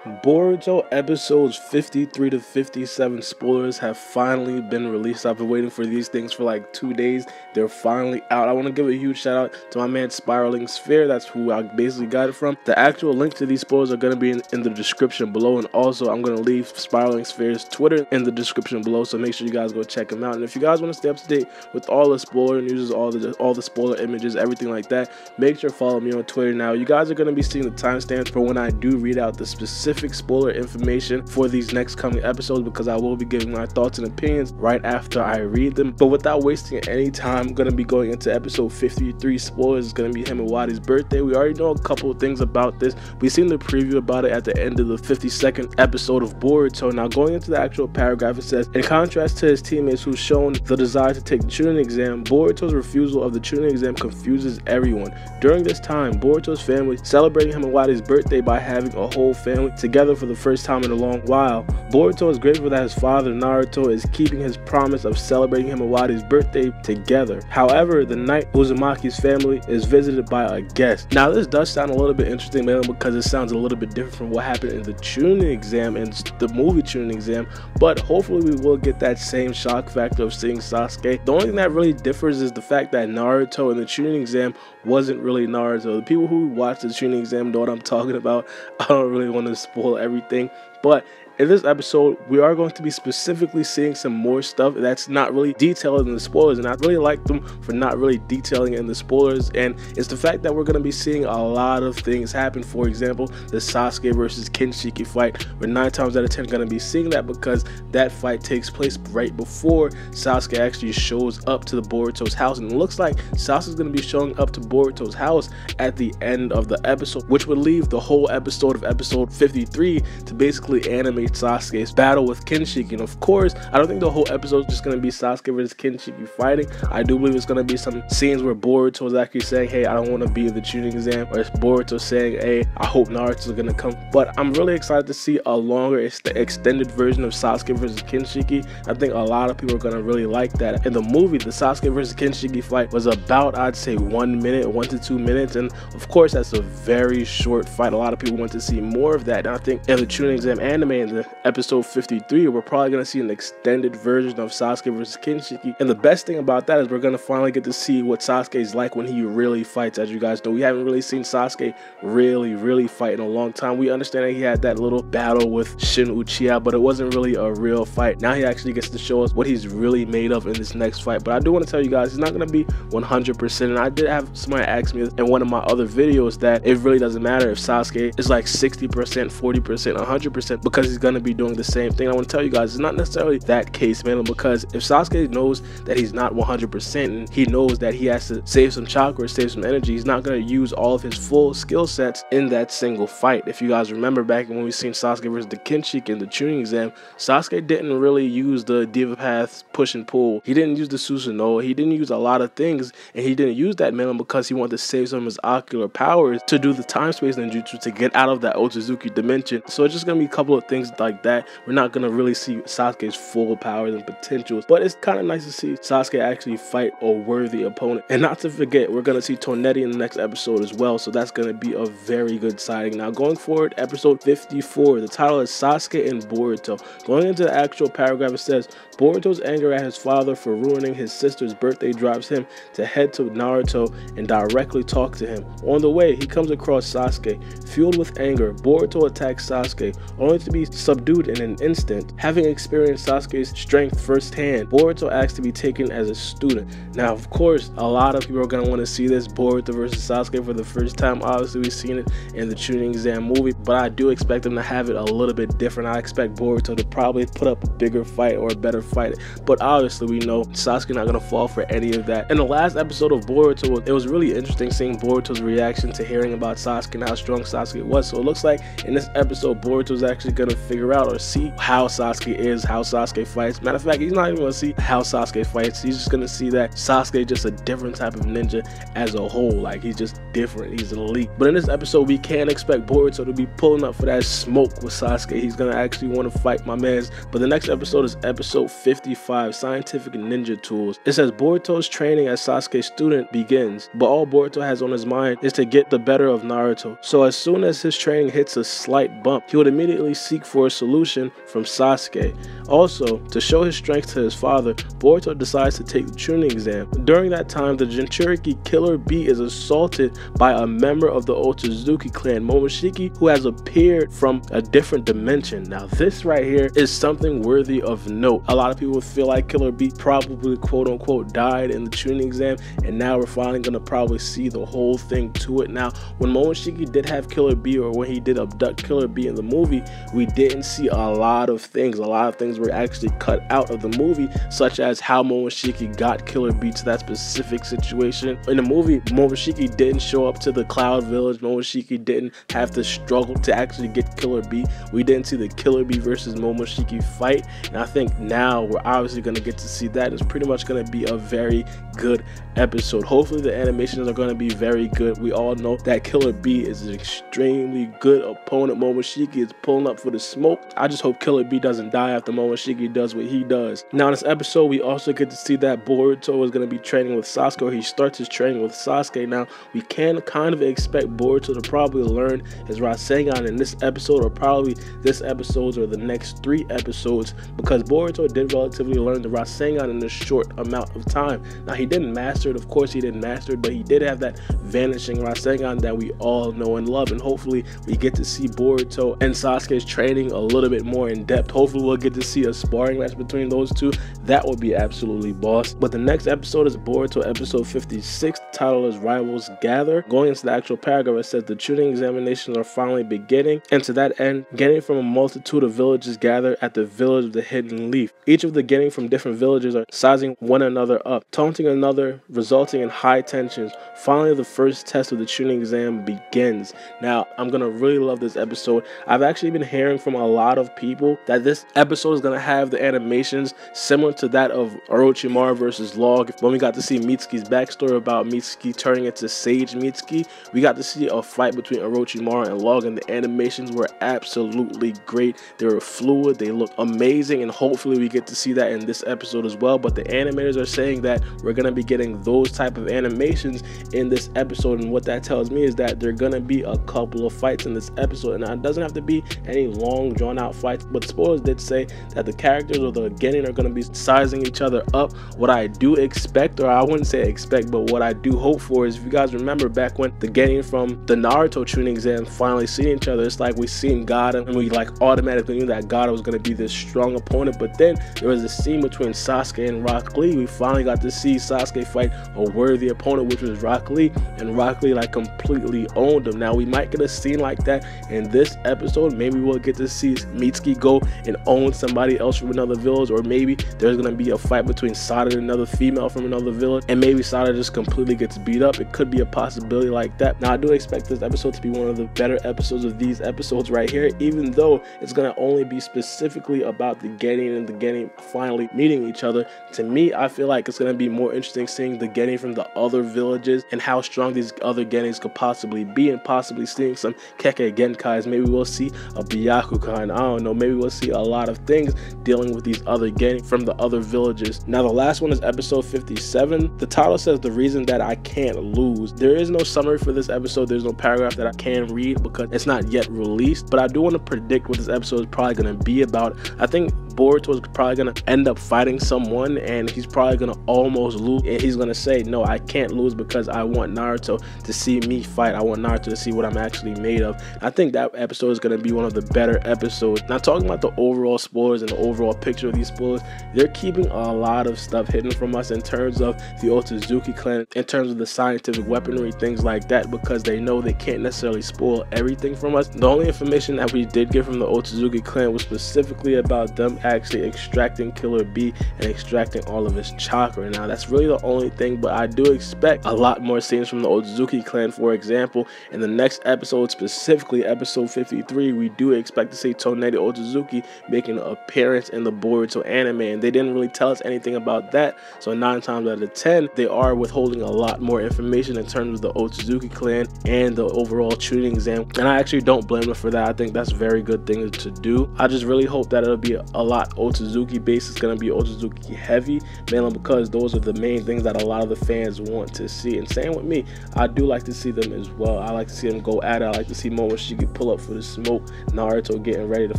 Boruto episodes 53 to 57 spoilers have finally been released. I've been waiting for these things for like 2 days. They're finally out. I want to give a huge shout out to my man Spiraling Sphere. That's who I basically got it from. The actual link to these spoilers are going to be in the description below, and also I'm going to leave Spiraling Sphere's Twitter in the description below, so make sure you guys go check him out. And if you guys want to stay up to date with all the spoiler news, all the spoiler images, everything like that, make sure to follow me on Twitter. Now you guys are going to be seeing the timestamps for when I do read out the specific spoiler information for these next coming episodes, because I will be giving my thoughts and opinions right after I read them. But without wasting any time, I'm going to be going into episode 53 spoilers. It's going to be Himawari's birthday. We already know a couple of things about this. We've seen the preview about it at the end of the 52nd episode of Boruto. Now going into the actual paragraph, it says, in contrast to his teammates who've shown the desire to take the Chunin exam, Boruto's refusal of the Chunin exam confuses everyone. During this time, Boruto's family celebrating Himawari's birthday by having a whole family together for the first time in a long while. Boruto is grateful that his father Naruto is keeping his promise of celebrating Himawari's birthday together. However, the night Uzumaki's family is visited by a guest. Now this does sound a little bit interesting, mainly because it sounds a little bit different from what happened in the Chunin exam and the movie Chunin exam, but hopefully we will get that same shock factor of seeing Sasuke. The only thing that really differs is the fact that Naruto in the Chunin exam wasn't really Naruto. The people who watch the Chunin exam know what I'm talking about. I don't really want to spoil everything, but in this episode, we are going to be specifically seeing some more stuff that's not really detailed in the spoilers, and I really like them for not really detailing it in the spoilers. And it's the fact that we're going to be seeing a lot of things happen. For example, the Sasuke versus Kinshiki fight. We're 9 times out of 10 going to be seeing that, because that fight takes place right before Sasuke actually shows up to the Boruto's house, and it looks like Sasuke's going to be showing up to Boruto's house at the end of the episode, which would leave the whole episode of episode 53 to basically animate Sasuke's battle with Kinshiki. And of course, I don't think the whole episode is just going to be Sasuke versus Kinshiki fighting. I do believe it's going to be some scenes where Boruto is actually saying, hey, I don't want to be in the Chunin exam, or it's Boruto saying, hey, I hope Naruto's going to come. But I'm really excited to see a longer extended version of Sasuke versus Kinshiki. I think a lot of people are going to really like that. In the movie, the Sasuke versus Kinshiki fight was about, I'd say, 1 minute, 1 to 2 minutes, and of course that's a very short fight. A lot of people want to see more of that, and I think in the Chunin exam anime, in the episode 53, we're probably going to see an extended version of Sasuke versus Kinshiki. And the best thing about that is we're going to finally get to see what Sasuke is like when he really fights. As you guys know, we haven't really seen Sasuke really fight in a long time. We understand that he had that little battle with Shin Uchiha, but it wasn't really a real fight. Now he actually gets to show us what he's really made of in this next fight. But I do want to tell you guys, he's not going to be 100%. And I did have somebody ask me in one of my other videos that it really doesn't matter if Sasuke is like 60%, 40%, 100%, because he's going to be doing the same thing. I want to tell you guys, it's not necessarily that case, man, because if Sasuke knows that he's not 100% and he knows that he has to save some chakra, save some energy, he's not going to use all of his full skill sets in that single fight. If you guys remember back when we seen Sasuke versus the Kinshiki in the Chunin exam, Sasuke didn't really use the Diva Path push and pull. He didn't use the Susanoo. He didn't use a lot of things, and he didn't use that mainly because he wanted to save some of his ocular powers to do the time space ninjutsu to get out of that Ochazuki dimension. So it's just going to be a couple of things like that. We're not going to really see Sasuke's full powers and potentials, but it's kind of nice to see Sasuke actually fight a worthy opponent. And not to forget, we're going to see Tonetti in the next episode as well, so that's going to be a very good sighting. Now going forward, episode 54, the title is Sasuke and Boruto. Going into the actual paragraph, it says, Boruto's anger at his father for ruining his sister's birthday drives him to head to Naruto and directly talk to him. On the way, he comes across Sasuke. Fueled with anger, Boruto attacks Sasuke, only to be subdued in an instant. Having experienced Sasuke's strength firsthand, Boruto asks to be taken as a student. Now, of course, a lot of people are going to want to see this Boruto versus Sasuke for the first time. Obviously, we've seen it in the Chunin exam movie, but I do expect them to have it a little bit different. I expect Boruto to probably put up a bigger fight or a better fight, but obviously we know Sasuke not going to fall for any of that. In the last episode of Boruto, it was really interesting seeing Boruto's reaction to hearing about Sasuke and how strong Sasuke was. So it looks like in this episode, Boruto's actually going to figure out or see how Sasuke is, how Sasuke fights. Matter of fact, he's not even gonna see how Sasuke fights. He's just gonna see that Sasuke is just a different type of ninja as a whole. Like, he's just different, he's elite. But in this episode, we can expect Boruto to be pulling up for that smoke with Sasuke. He's gonna actually want to fight my mans. But the next episode is episode 55, Scientific Ninja Tools. It says Boruto's training as Sasuke's student begins, but all Boruto has on his mind is to get the better of Naruto. So as soon as his training hits a slight bump, he would immediately seek for a solution from Sasuke. Also, to show his strength to his father, Boruto decides to take the Chunin exam. During that time, the Jinchuriki Killer Bee is assaulted by a member of the Otsutsuki clan, Momoshiki, who has appeared from a different dimension. Now this right here is something worthy of note. A lot of people feel like Killer Bee probably quote unquote died in the Chunin exam, and now we're finally gonna probably see the whole thing to it. Now when Momoshiki did have Killer Bee, or when he did abduct Killer Bee in the movie, we didn't see a lot of things. A lot of things were actually cut out of the movie, such as how Momoshiki got Killer Bee to that specific situation. In the movie, Momoshiki didn't show up to the Cloud Village. Momoshiki didn't have to struggle to actually get Killer Bee. We didn't see the Killer Bee versus Momoshiki fight, and I think now we're obviously going to get to see that. It's pretty much going to be a very good episode. Hopefully the animations are going to be very good. We all know that Killer Bee is an extremely good opponent. Momoshiki is pulling up for the smoke. I just hope Killer Bee doesn't die after Momoshiki does what he does. Now in this episode, we also get to see that Boruto is going to be training with Sasuke, or he starts his training with Sasuke. Now we can kind of expect Boruto to probably learn his Rasengan in this episode, or probably this episode or the next 3 episodes, because Boruto did relatively learn the Rasengan in a short amount of time. Now he didn't master it, of course he didn't master it, but he did have that vanishing Rasengan that we all know and love, and hopefully we get to see Boruto and Sasuke's training a little bit more in depth. Hopefully we'll get to see a sparring match between those two. That would be absolutely boss. But the next episode is Boruto episode 56. The title is Rivals Gather. Going into the actual paragraph, it says the Chunin examinations are finally beginning, and to that end, Genin from a multitude of villages gather at the village of the Hidden Leaf. Each of the Genin from different villages are sizing one another up, taunting another, resulting in high tensions. Finally, the first test of the Chunin exam begins. Now, I'm gonna really love this episode. I've actually been hearing from a lot of people that this episode is gonna have the animations similar to that of Orochimaru versus Log. When we got to see Mitsuki's backstory about Mitsuki turning into Sage Mitsuki, we got to see a fight between Orochimaru and Log, and the animations were absolutely great. They were fluid, they look amazing, and hopefully we get to see that in this episode as well. But the animators are saying that we're gonna be getting those type of animations in this episode, and what that tells me is that there are gonna be a couple of fights in this episode, and it doesn't have to be any long drawn out fights, but spoilers did say that the characters or the Genin are going to be sizing each other up. What I do expect, or I wouldn't say expect, but what I do hope for is, if you guys remember back when the Genin from the Naruto Chunin exam finally seen each other, it's like we seen Gaara, and we like automatically knew that Gaara was going to be this strong opponent. But then there was a scene between Sasuke and Rock Lee. We finally got to see Sasuke fight a worthy opponent, which was Rock Lee, and Rock Lee like completely owned him. Now we might get a scene like that in this episode. Maybe we'll get to see Mitsuki go and own somebody else from another village, or maybe there's going to be a fight between Sada and another female from another village, and maybe Sada just completely gets beat up. It could be a possibility like that. Now I do expect this episode to be one of the better episodes of these episodes right here, even though it's going to only be specifically about the Genin and the Genin finally meeting each other. To me, I feel like it's going to be more interesting seeing the Genin from the other villages and how strong these other Genins could possibly be, and possibly seeing some Kekkei Genkais. Maybe we'll see a Byakugan. I don't know, maybe we'll see a lot of things dealing with these other Genin from the other villages. Now the last one is episode 57. The title says the reason that I can't lose. There is no summary for this episode. There's no paragraph that I can read because it's not yet released, but I do want to predict what this episode is probably going to be about. I think Boruto is probably going to end up fighting someone, and he's probably going to almost lose, and he's going to say, no, I can't lose because I want Naruto to see me fight. I want Naruto to see what I'm actually made of. I think that episode is going to be one of the better episodes. Now talking about the overall spoilers and the overall picture of these spoilers, they're keeping a lot of stuff hidden from us in terms of the Otsutsuki clan, in terms of the scientific weaponry, things like that, because they know they can't necessarily spoil everything from us. The only information that we did get from the Otsutsuki clan was specifically about them actually extracting Killer B and extracting all of his chakra. Now that's really the only thing, but I do expect a lot more scenes from the Otsutsuki clan. For example, in the next episode, specifically episode 53, we do expect to see Tsunade Otsutsuki making an appearance in the Boruto anime, and they didn't really tell us anything about that, so 9 times out of 10 they are withholding a lot more information in terms of the Otsutsuki clan and the overall Chunin exam, and I actually don't blame them for that. I think that's a very good thing to do. I just really hope that it'll be a lot Otsutsuki based. It's going to be Otsutsuki heavy, mainly because those are the main things that a lot of the fans want to see, and same with me. I do like to see them as well. I like to see them go at it. I like to see Momoshiki pull up for the smoke, Naruto getting ready to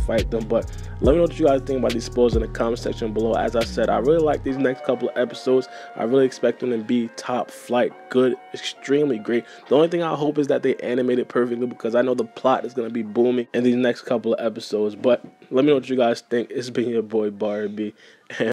fight them. But let me know what you guys think about these spoilers in the comment section below. As I said, I really like these next couple of episodes. I really expect them to be top flight, good, extremely great. The only thing I hope is that they animate it perfectly, because I know the plot is going to be booming in these next couple of episodes. But let me know what you guys think. It's been your boy Barbie.